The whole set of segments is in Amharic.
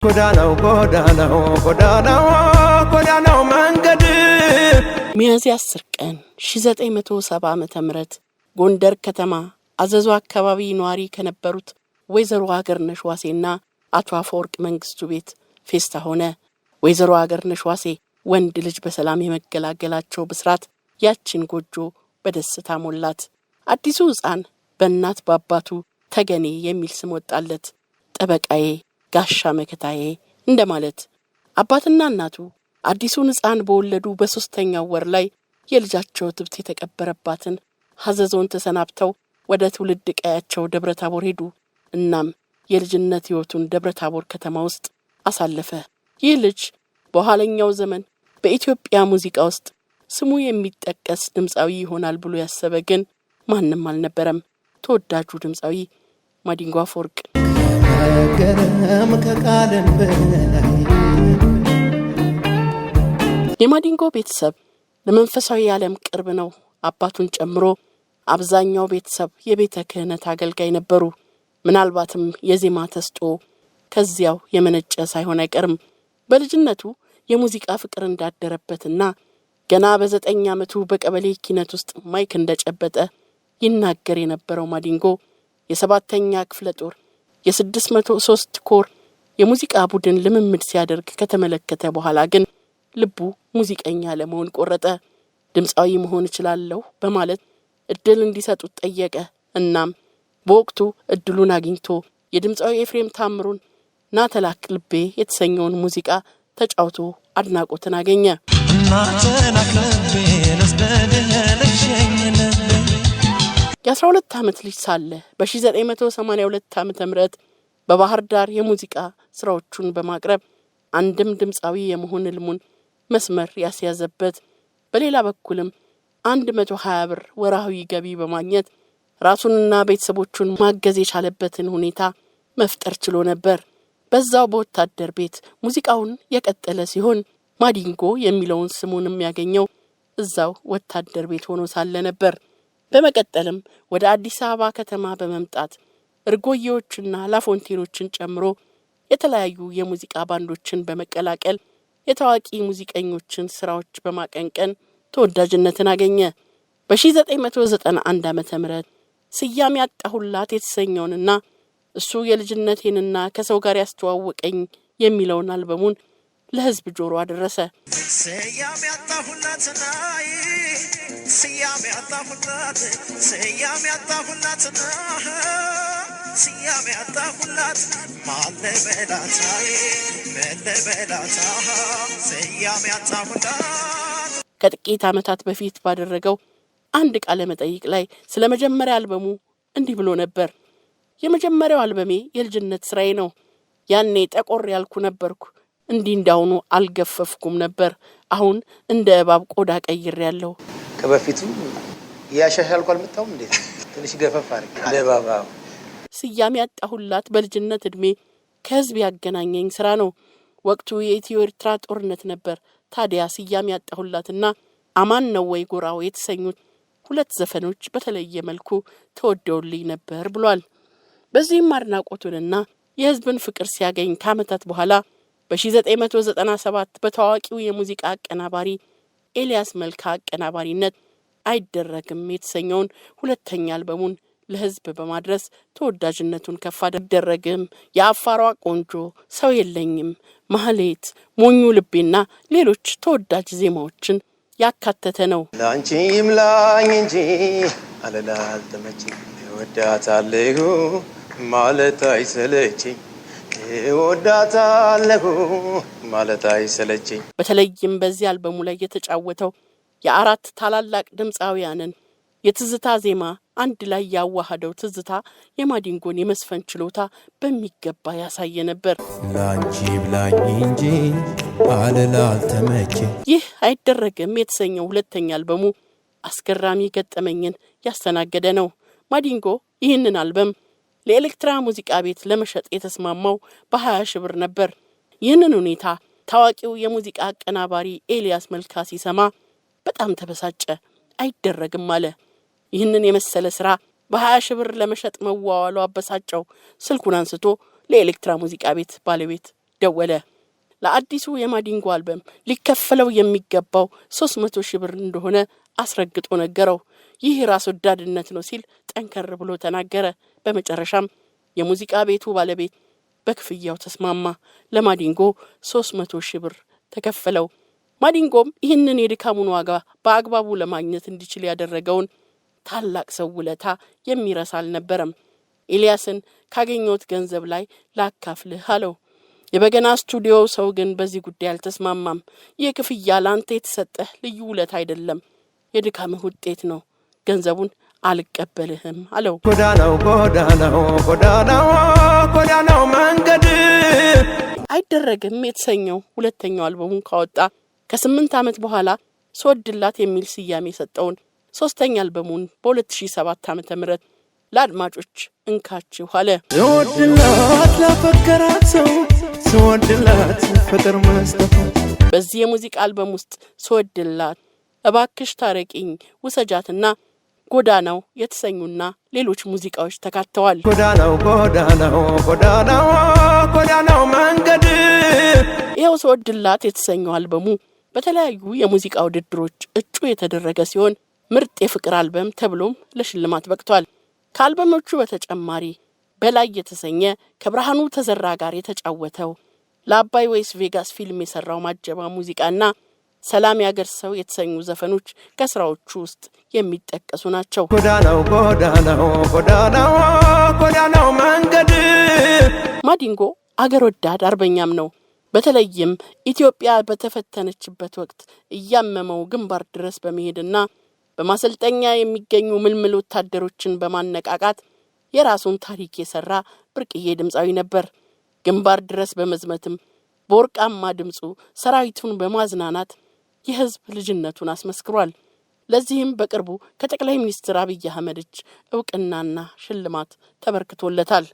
ጎዳናው መንገድ ሚያዝያ 10 ቀን 1970 ዓመተ ምህረት ጎንደር ከተማ አዘዞ አካባቢ ኗሪ ከነበሩት ወይዘሮ አገርነሽ ዋሴና አቶ አፈወርቅ መንግስቱ ቤት ፌስታ ሆነ። ወይዘሮ አገርነሽ ዋሴ ወንድ ልጅ በሰላም የመገላገላቸው ብስራት ያችን ጎጆ በደስታ ሞላት። አዲሱ ሕፃን በእናት ባባቱ ተገኔ የሚል ስም ወጣለት። ጠበቃዬ ጋሻ መከታዬ እንደማለት። አባትና እናቱ አዲሱን ሕፃን በወለዱ በሶስተኛው ወር ላይ የልጃቸው ትብት የተቀበረባትን ሐዘዞን ተሰናብተው ወደ ትውልድ ቀያቸው ደብረታቦር ሄዱ። እናም የልጅነት ሕይወቱን ደብረታቦር ከተማ ውስጥ አሳለፈ። ይህ ልጅ በኋለኛው ዘመን በኢትዮጵያ ሙዚቃ ውስጥ ስሙ የሚጠቀስ ድምፃዊ ይሆናል ብሎ ያሰበ ግን ማንም አልነበረም። ተወዳጁ ድምፃዊ ማዲንጎ አፈወርቅ። የማዲንጎ ቤተሰብ ለመንፈሳዊ ዓለም ቅርብ ነው። አባቱን ጨምሮ አብዛኛው ቤተሰብ የቤተ ክህነት አገልጋይ ነበሩ። ምናልባትም የዜማ ተስጦ ከዚያው የመነጨ ሳይሆን አይቀርም። በልጅነቱ የሙዚቃ ፍቅር እንዳደረበትና ገና በ9 ዓመቱ በቀበሌ ኪነት ውስጥ ማይክ እንደጨበጠ ይናገር የነበረው ማዲንጎ የ7ኛ ክፍለ ጦር የ603 ኮር የሙዚቃ ቡድን ልምምድ ሲያደርግ ከተመለከተ በኋላ ግን ልቡ ሙዚቀኛ ለመሆን ቆረጠ። ድምፃዊ መሆን እችላለሁ በማለት እድል እንዲሰጡት ጠየቀ። እናም በወቅቱ እድሉን አግኝቶ የድምፃዊ ኤፍሬም ታምሩን ናተላክ ልቤ የተሰኘውን ሙዚቃ ተጫውቶ አድናቆትን አገኘ። ናተላክ ልቤ የ12 ዓመት ልጅ ሳለ በ1982 ዓመተ ምህረት በባህር ዳር የሙዚቃ ስራዎቹን በማቅረብ አንድም ድምፃዊ የመሆን ህልሙን መስመር ያስያዘበት፣ በሌላ በኩልም 120 ብር ወራዊ ገቢ በማግኘት ራሱንና ቤተሰቦቹን ማገዝ የቻለበትን ሁኔታ መፍጠር ችሎ ነበር። በዛው በወታደር ቤት ሙዚቃውን የቀጠለ ሲሆን ማዲንጎ የሚለውን ስሙንም ያገኘው እዛው ወታደር ቤት ሆኖ ሳለ ነበር። በመቀጠልም ወደ አዲስ አበባ ከተማ በመምጣት እርጎዬዎችና ላፎንቴኖችን ጨምሮ የተለያዩ የሙዚቃ ባንዶችን በመቀላቀል የታዋቂ ሙዚቀኞችን ስራዎች በማቀንቀን ተወዳጅነትን አገኘ። በ1991 ዓመተ ምህረት ስያሜ ያጣሁላት የተሰኘውንና እሱ የልጅነቴንና ከሰው ጋር ያስተዋወቀኝ የሚለውን አልበሙን ለህዝብ ጆሮ አደረሰ። ስያሜ ያጣሁላትና ስያሜ ያጣሁላት ስያሜ ያጣሁላትና ስያሜ ያጣሁላት ማለበላታይ መለበላታ ስያሜ ያጣሁላት። ከጥቂት ዓመታት በፊት ባደረገው አንድ ቃለ መጠይቅ ላይ ስለ መጀመሪያ አልበሙ እንዲህ ብሎ ነበር። የመጀመሪያው አልበሜ የልጅነት ስራዬ ነው። ያኔ ጠቆር ያልኩ ነበርኩ። እንዲህ እንዳሁኑ አልገፈፍኩም ነበር። አሁን እንደ እባብ ቆዳ ቀይሬያለሁ። ከበፊቱ ያሻሻልኩ አልመጣሁም። እንዴት ትንሽ ገፈፍ አድርጌ እንደ እባብ። ስያሜ ያጣሁላት በልጅነት እድሜ ከህዝብ ያገናኘኝ ስራ ነው። ወቅቱ የኢትዮ ኤርትራ ጦርነት ነበር። ታዲያ ስያሜ ያጣሁላትና አማን ነው ወይ ጎራው የተሰኙት 2 ዘፈኖች በተለየ መልኩ ተወደውልኝ ነበር ብሏል። በዚህም አድናቆቱንና የህዝብን ፍቅር ሲያገኝ ከዓመታት በኋላ በ1997 በታዋቂው የሙዚቃ አቀናባሪ ኤልያስ መልካ አቀናባሪነት አይደረግም የተሰኘውን 2ኛ አልበሙን ለህዝብ በማድረስ ተወዳጅነቱን ከፍ አደረገም። የአፋሯ ቆንጆ፣ ሰው የለኝም፣ ማህሌት፣ ሞኙ ልቤና ሌሎች ተወዳጅ ዜማዎችን ያካተተ ነው። ላንቺ ይምላኝ እንጂ አለላልተመች ወዳታለሁ ማለት አይሰለችኝ ወዳታለሁ ማለት አይሰለችኝ። በተለይም በዚህ አልበሙ ላይ የተጫወተው የ4 ታላላቅ ድምፃውያንን የትዝታ ዜማ አንድ ላይ ያዋሃደው ትዝታ የማዲንጎን የመስፈን ችሎታ በሚገባ ያሳየ ነበር። ላንቺ ብላኝ እንጂ አለላልተመች። ይህ አይደረግም የተሰኘው 2ኛ አልበሙ አስገራሚ ገጠመኝን ያስተናገደ ነው። ማዲንጎ ይህንን አልበም ለኤሌክትራ ሙዚቃ ቤት ለመሸጥ የተስማማው በ20 ሺህ ብር ነበር። ይህንን ሁኔታ ታዋቂው የሙዚቃ አቀናባሪ ኤልያስ መልካ ሲሰማ በጣም ተበሳጨ። አይደረግም አለ። ይህንን የመሰለ ስራ በ20 ሺህ ብር ለመሸጥ መዋዋሉ አበሳጨው። ስልኩን አንስቶ ለኤሌክትራ ሙዚቃ ቤት ባለቤት ደወለ። ለአዲሱ የማዲንጎ አልበም ሊከፈለው የሚገባው 300 ሺህ ብር እንደሆነ አስረግጦ ነገረው። ይህ ራስ ወዳድነት ነው ሲል ጠንከር ብሎ ተናገረ። በመጨረሻም የሙዚቃ ቤቱ ባለቤት በክፍያው ተስማማ። ለማዲንጎ 300 ሺህ ብር ተከፈለው። ማዲንጎም ይህንን የድካሙን ዋጋ በአግባቡ ለማግኘት እንዲችል ያደረገውን ታላቅ ሰው ውለታ የሚረሳ አልነበረም። ኤልያስን ካገኘሁት ገንዘብ ላይ ላካፍልህ አለው። የበገና ስቱዲዮ ሰው ግን በዚህ ጉዳይ አልተስማማም። ይህ ክፍያ ላንተ የተሰጠህ ልዩ ውለታ አይደለም፣ የድካምህ ውጤት ነው። ገንዘቡን አልቀበልህም አለው። ጎዳናው ጎዳናው ጎዳናው ጎዳናው መንገድ አይደረግም የተሰኘው ሁለተኛው አልበሙን ካወጣ ከ8 ዓመት በኋላ ስወድላት የሚል ስያሜ የሰጠውን ሶስተኛ አልበሙን በ2007 ዓ.ም ለአድማጮች እንካችሁ አለ። ስወድላት ላፈቀራት ሰው ስወድላት ፍቅር መስጠት። በዚህ የሙዚቃ አልበም ውስጥ ስወድላት፣ እባክሽ ታረቂኝ፣ ውሰጃትና ጎዳናው የተሰኙና ሌሎች ሙዚቃዎች ተካተዋል። ጎዳናው ጎዳናው ጎዳናው ጎዳናው መንገድ። ይኸው ስወድላት የተሰኘው አልበሙ በተለያዩ የሙዚቃ ውድድሮች እጩ የተደረገ ሲሆን ምርጥ የፍቅር አልበም ተብሎም ለሽልማት በቅቷል። ከአልበሞቹ በተጨማሪ በላይ የተሰኘ ከብርሃኑ ተዘራ ጋር የተጫወተው ለአባይ ወይስ ቬጋስ ፊልም የሰራው ማጀባ ሙዚቃና ሰላም ያገር ሰው የተሰኙ ዘፈኖች ከስራዎቹ ውስጥ የሚጠቀሱ ናቸው። ጎዳናው ጎዳናው ጎዳናው ጎዳናው መንገድ። ማዲንጎ አገር ወዳድ አርበኛም ነው። በተለይም ኢትዮጵያ በተፈተነችበት ወቅት እያመመው ግንባር ድረስ በመሄድና በማሰልጠኛ የሚገኙ ምልምል ወታደሮችን በማነቃቃት የራሱን ታሪክ የሰራ ብርቅዬ ድምጻዊ ነበር። ግንባር ድረስ በመዝመትም በወርቃማ ድምጹ ሰራዊቱን በማዝናናት የህዝብ ልጅነቱን አስመስክሯል። ለዚህም በቅርቡ ከጠቅላይ ሚኒስትር አብይ አህመድ እጅ እውቅናና ሽልማት ተበርክቶለታል።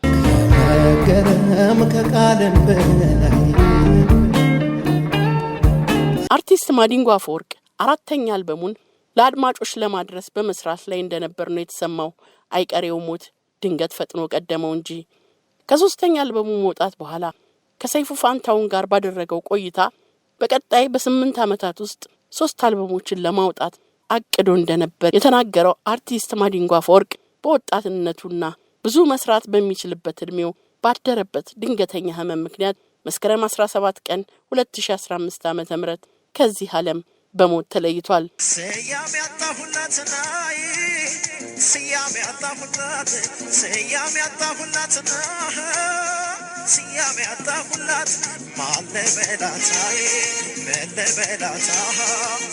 አርቲስት ማዲንጎ አፈወርቅ አራተኛ አልበሙን ለአድማጮች ለማድረስ በመስራት ላይ እንደነበር ነው የተሰማው። አይቀሬው ሞት ድንገት ፈጥኖ ቀደመው እንጂ ከሶስተኛ አልበሙ መውጣት በኋላ ከሰይፉ ፋንታውን ጋር ባደረገው ቆይታ በቀጣይ በ8 ዓመታት ውስጥ 3 አልበሞችን ለማውጣት አቅዶ እንደነበር የተናገረው አርቲስት ማዲንጎ አፈወርቅ በወጣትነቱና ብዙ መስራት በሚችልበት እድሜው ባደረበት ድንገተኛ ህመም ምክንያት መስከረም 17 ቀን 2015 ዓ.ም ከዚህ ዓለም በሞት ተለይቷል። ስያሜ ያጣሁላትና ስያሜ ያጣሁላት ስያሜ ያጣሁላትና ስያሜ ያጣሁላት ማለበላታዬ መለበላታ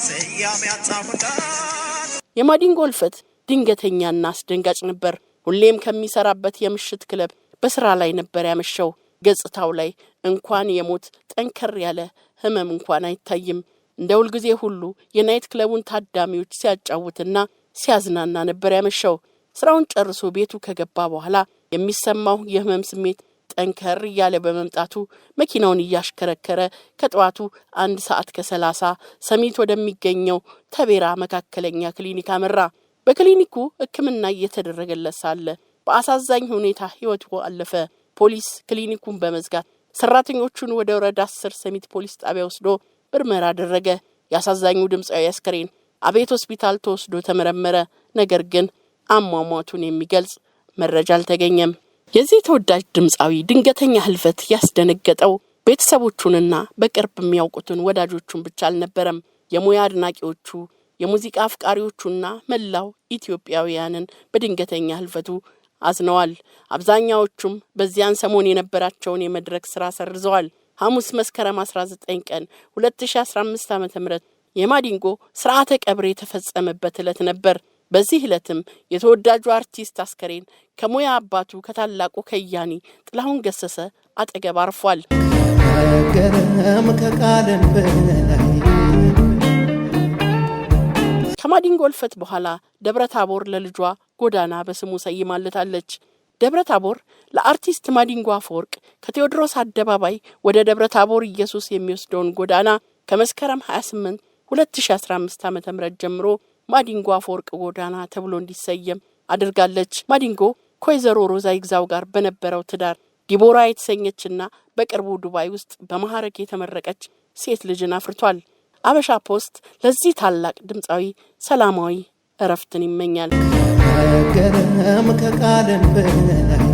ስያሜ ያጣሁላት። የማዲንጎ ህልፈት ድንገተኛና አስደንጋጭ ነበር። ሁሌም ከሚሰራበት የምሽት ክለብ በስራ ላይ ነበር ያመሸው። ገጽታው ላይ እንኳን የሞት ጠንከር ያለ ህመም እንኳን አይታይም። እንደ ሁልጊዜ ሁሉ የናይት ክለቡን ታዳሚዎች ሲያጫውትና ሲያዝናና ነበር ያመሸው። ስራውን ጨርሶ ቤቱ ከገባ በኋላ የሚሰማው የህመም ስሜት ጠንከር ያለ በመምጣቱ መኪናውን እያሽከረከረ ከጠዋቱ 1 ሰዓት ከ30 ሰሚት ወደሚገኘው ተቤራ መካከለኛ ክሊኒክ አመራ። በክሊኒኩ ሕክምና እየተደረገለት ሳለ በአሳዛኝ ሁኔታ ህይወቱ አለፈ። ፖሊስ ክሊኒኩን በመዝጋት ሰራተኞቹን ወደ ወረዳ 10 ሰሚት ፖሊስ ጣቢያ ወስዶ ምርመራ አደረገ። ያሳዛኙ ድምጻዊ አስከሬን አቤት ሆስፒታል ተወስዶ ተመረመረ። ነገር ግን አሟሟቱን የሚገልጽ መረጃ አልተገኘም። የዚህ ተወዳጅ ድምጻዊ ድንገተኛ ህልፈት ያስደነገጠው ቤተሰቦቹንና በቅርብ የሚያውቁትን ወዳጆቹን ብቻ አልነበረም። የሙያ አድናቂዎቹ፣ የሙዚቃ አፍቃሪዎቹና መላው ኢትዮጵያውያንን በድንገተኛ ህልፈቱ አዝነዋል። አብዛኛዎቹም በዚያን ሰሞን የነበራቸውን የመድረክ ስራ ሰርዘዋል። ሐሙስ መስከረም 19 ቀን 2015 ዓ.ም የማዲንጎ ስርዓተ ቀብር የተፈጸመበት ዕለት ነበር። በዚህ ዕለትም የተወዳጁ አርቲስት አስከሬን ከሙያ አባቱ ከታላቁ ከያኒ ጥላሁን ገሰሰ አጠገብ አርፏል። ከማዲንጎ ህልፈት በኋላ ደብረታቦር ለልጇ ጎዳና በስሙ ሰይማለታለች። ደብረታቦር ለአርቲስት ማዲንጎ አፈወርቅ ከቴዎድሮስ አደባባይ ወደ ደብረታቦር ኢየሱስ የሚወስደውን ጎዳና ከመስከረም 28 2015 ዓ.ም ጀምሮ ማዲንጎ አፈወርቅ ጎዳና ተብሎ እንዲሰየም አድርጋለች። ማዲንጎ ከወይዘሮ ሮዛ ይግዛው ጋር በነበረው ትዳር ዲቦራ የተሰኘችና በቅርቡ ዱባይ ውስጥ በመሐረግ የተመረቀች ሴት ልጅን አፍርቷል። አበሻ ፖስት ለዚህ ታላቅ ድምጻዊ ሰላማዊ እረፍትን ይመኛል። ገረም ከቃልም በላይ